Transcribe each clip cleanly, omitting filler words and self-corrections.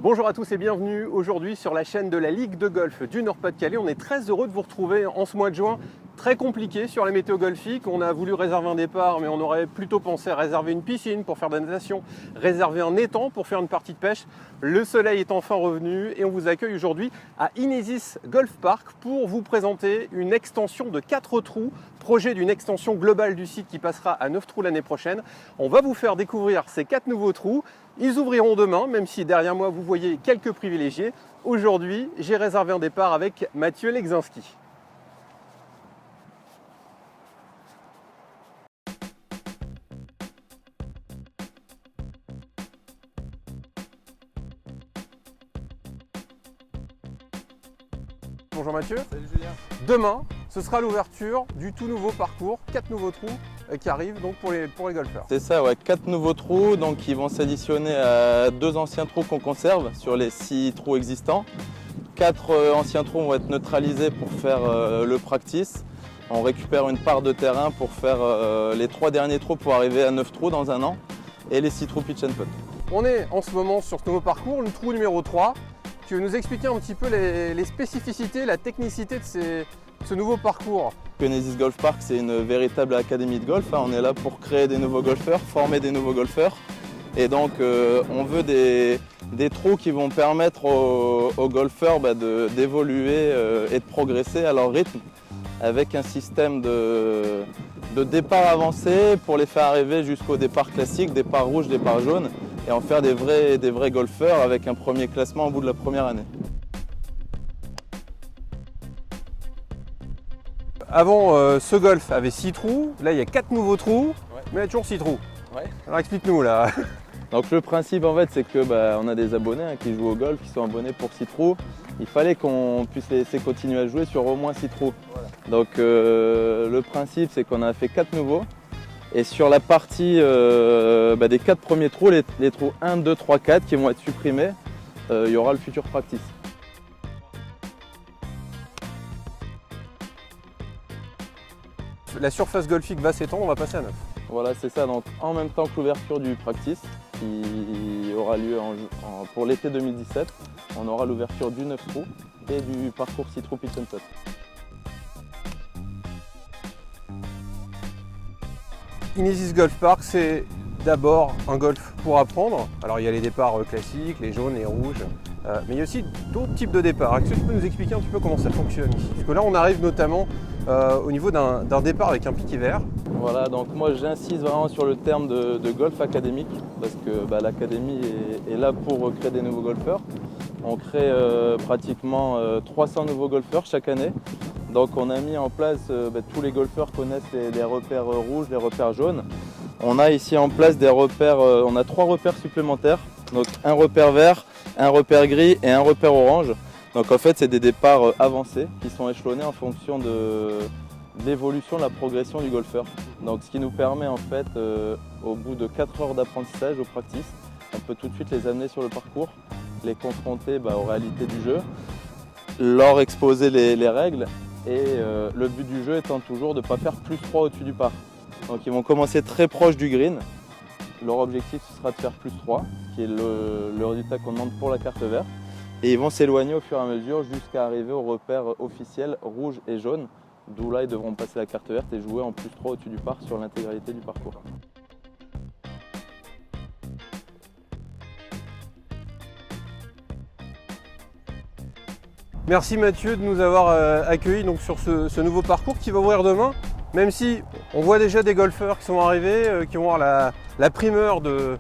Bonjour à tous et bienvenue aujourd'hui sur la chaîne de la Ligue de Golf du Nord-Pas-de-Calais. On est très heureux de vous retrouver en ce mois de juin, très compliqué sur les météos golfiques. On a voulu réserver un départ, mais on aurait plutôt pensé à réserver une piscine pour faire de la natation, réserver un étang pour faire une partie de pêche. Le soleil est enfin revenu et on vous accueille aujourd'hui à Inesis Golf Park pour vous présenter une extension de 4 trous, projet d'une extension globale du site qui passera à 9 trous l'année prochaine. On va vous faire découvrir ces 4 nouveaux trous. Ils ouvriront demain, même si derrière moi vous voyez quelques privilégiés. Aujourd'hui, j'ai réservé un départ avec Mathieu Legzinski. Bonjour Mathieu. Salut Julien. Demain, ce sera l'ouverture du tout nouveau parcours, 4 nouveaux trous qui arrivent donc pour les golfeurs. C'est ça, ouais, 4 nouveaux trous donc, qui vont s'additionner à 2 anciens trous qu'on conserve sur les 6 trous existants. 4 anciens trous vont être neutralisés pour faire le practice. On récupère une part de terrain pour faire les 3 derniers trous pour arriver à 9 trous dans un an et les 6 trous pitch and putt. On est en ce moment sur ce nouveau parcours, le trou numéro 3. Tu veux nous expliquer un petit peu les spécificités, la technicité de ce nouveau parcours? Inesis Golf Park, c'est une véritable académie de golf. On est là pour créer des nouveaux golfeurs, former des nouveaux golfeurs. Et donc, on veut des trous qui vont permettre aux golfeurs d'évoluer et de progresser à leur rythme, avec un système de départ avancé pour les faire arriver jusqu'au départ classique, départ rouge, départ jaune, et en faire des vrais golfeurs avec un premier classement au bout de la première année. Avant, ce golf avait 6 trous, là il y a 4 nouveaux trous, Ouais. mais il y a toujours 6 trous. Ouais. Alors explique-nous là. Donc le principe en fait c'est que on a des abonnés qui jouent au golf, qui sont abonnés pour 6 trous. Il fallait qu'on puisse les laisser continuer à jouer sur au moins 6 trous. Voilà. Donc le principe c'est qu'on a fait 4 nouveaux. Et sur la partie des 4 premiers trous, les trous 1, 2, 3, 4 qui vont être supprimés, il y aura le futur practice. La surface golfique va s'étendre, on va passer à 9. Voilà, c'est ça. Donc en même temps que l'ouverture du practice, qui aura lieu pour l'été 2017, on aura l'ouverture du 9 trous et du parcours 6 trous pitch and putt. Inesis Golf Park, c'est d'abord un golf pour apprendre. Alors il y a les départs classiques, les jaunes, les rouges, mais il y a aussi d'autres types de départs. Est-ce que tu peux nous expliquer un petit peu comment ça fonctionne ici? Parce que là on arrive notamment au niveau d'un départ avec un piquet vert. Voilà, donc moi j'insiste vraiment sur le terme de golf académique, parce que l'académie est là pour créer des nouveaux golfeurs. On crée pratiquement 300 nouveaux golfeurs chaque année. Donc on a mis en place, tous les golfeurs connaissent les repères rouges, les repères jaunes. On a ici en place des repères, on a 3 repères supplémentaires. Donc un repère vert, un repère gris et un repère orange. Donc en fait c'est des départs avancés qui sont échelonnés en fonction de l'évolution, de la progression du golfeur. Donc ce qui nous permet en fait, au bout de 4 heures d'apprentissage au practice, on peut tout de suite les amener sur le parcours, les confronter aux réalités du jeu, leur exposer les règles. Et le but du jeu étant toujours de ne pas faire plus 3 au-dessus du par. Donc ils vont commencer très proche du green. Leur objectif ce sera de faire plus 3, qui est le résultat qu'on demande pour la carte verte. Et ils vont s'éloigner au fur et à mesure jusqu'à arriver au repère officiel rouge et jaune. D'où là ils devront passer la carte verte et jouer en plus 3 au-dessus du par sur l'intégralité du parcours. Merci Mathieu de nous avoir accueillis donc, sur ce nouveau parcours qui va ouvrir demain. Même si on voit déjà des golfeurs qui sont arrivés, qui vont avoir la primeur de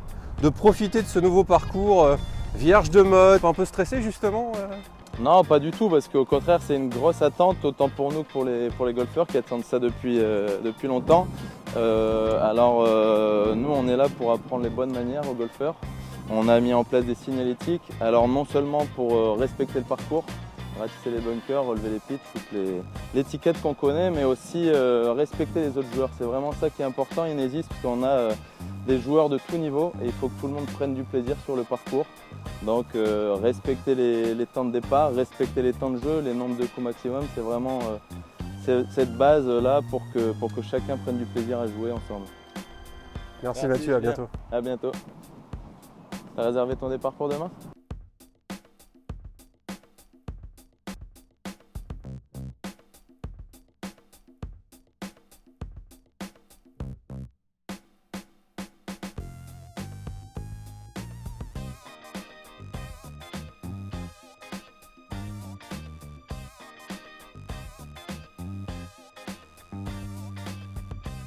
profiter de ce nouveau parcours vierge de mode, un peu stressé justement. Non, pas du tout, parce qu'au contraire c'est une grosse attente, autant pour nous que pour les golfeurs qui attendent ça depuis longtemps. Nous on est là pour apprendre les bonnes manières aux golfeurs. On a mis en place des signalétiques, alors non seulement pour respecter le parcours, ratisser les bunkers, relever les pitchs, toutes l'étiquette qu'on connaît, mais aussi respecter les autres joueurs. C'est vraiment ça qui est important, Inesis, parce qu'on a des joueurs de tout niveau et il faut que tout le monde prenne du plaisir sur le parcours. Donc respecter les temps de départ, respecter les temps de jeu, les nombres de coups maximum, c'est vraiment cette base-là pour que chacun prenne du plaisir à jouer ensemble. Merci Mathieu, à bientôt. À bientôt. T'as réservé ton départ pour demain ?